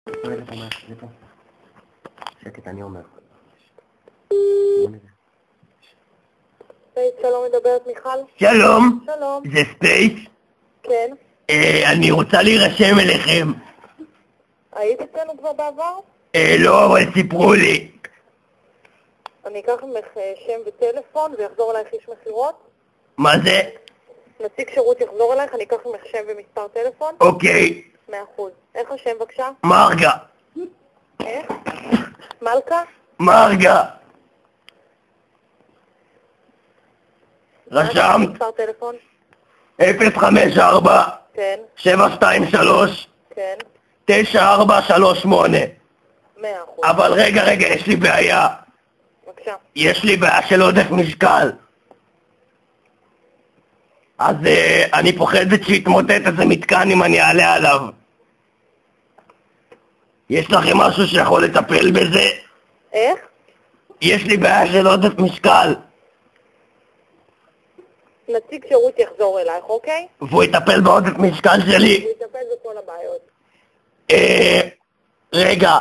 זה פה. שקט, אני אומר. ספייס, שלום, מדברת מיכל? שלום, שלום. זה ספייס? כן. אני רוצה להירשם אליכם. היית אצלנו כבר בעבר? לא, אבל סיפרו לי. אני אקח ממך שם וטלפון ויחזור אלייך איש מכירות. מה זה? נציג שירות יחזור אלייך, אני אקח ממך שם ומספר טלפון. אוקיי. 100%. איך השם בבקשה? מרגה. איך? מלכה? מרגה. מה רשמת? מספר טלפון? 054 כן, 723 כן. 9438. 100%. אבל רגע, יש לי בעיה. בבקשה. יש לי בעיה של עודף משקל. אז אני פוחדת שיתמוטט איזה מתקן אם אני אעלה עליו. יש לכם משהו שיכול לטפל בזה? איך? יש לי בעיה של עודף משקל. נציג שירות יחזור אלייך, אוקיי? והוא יטפל בעודף משקל שלי. הוא יטפל בכל הבעיות. רגע,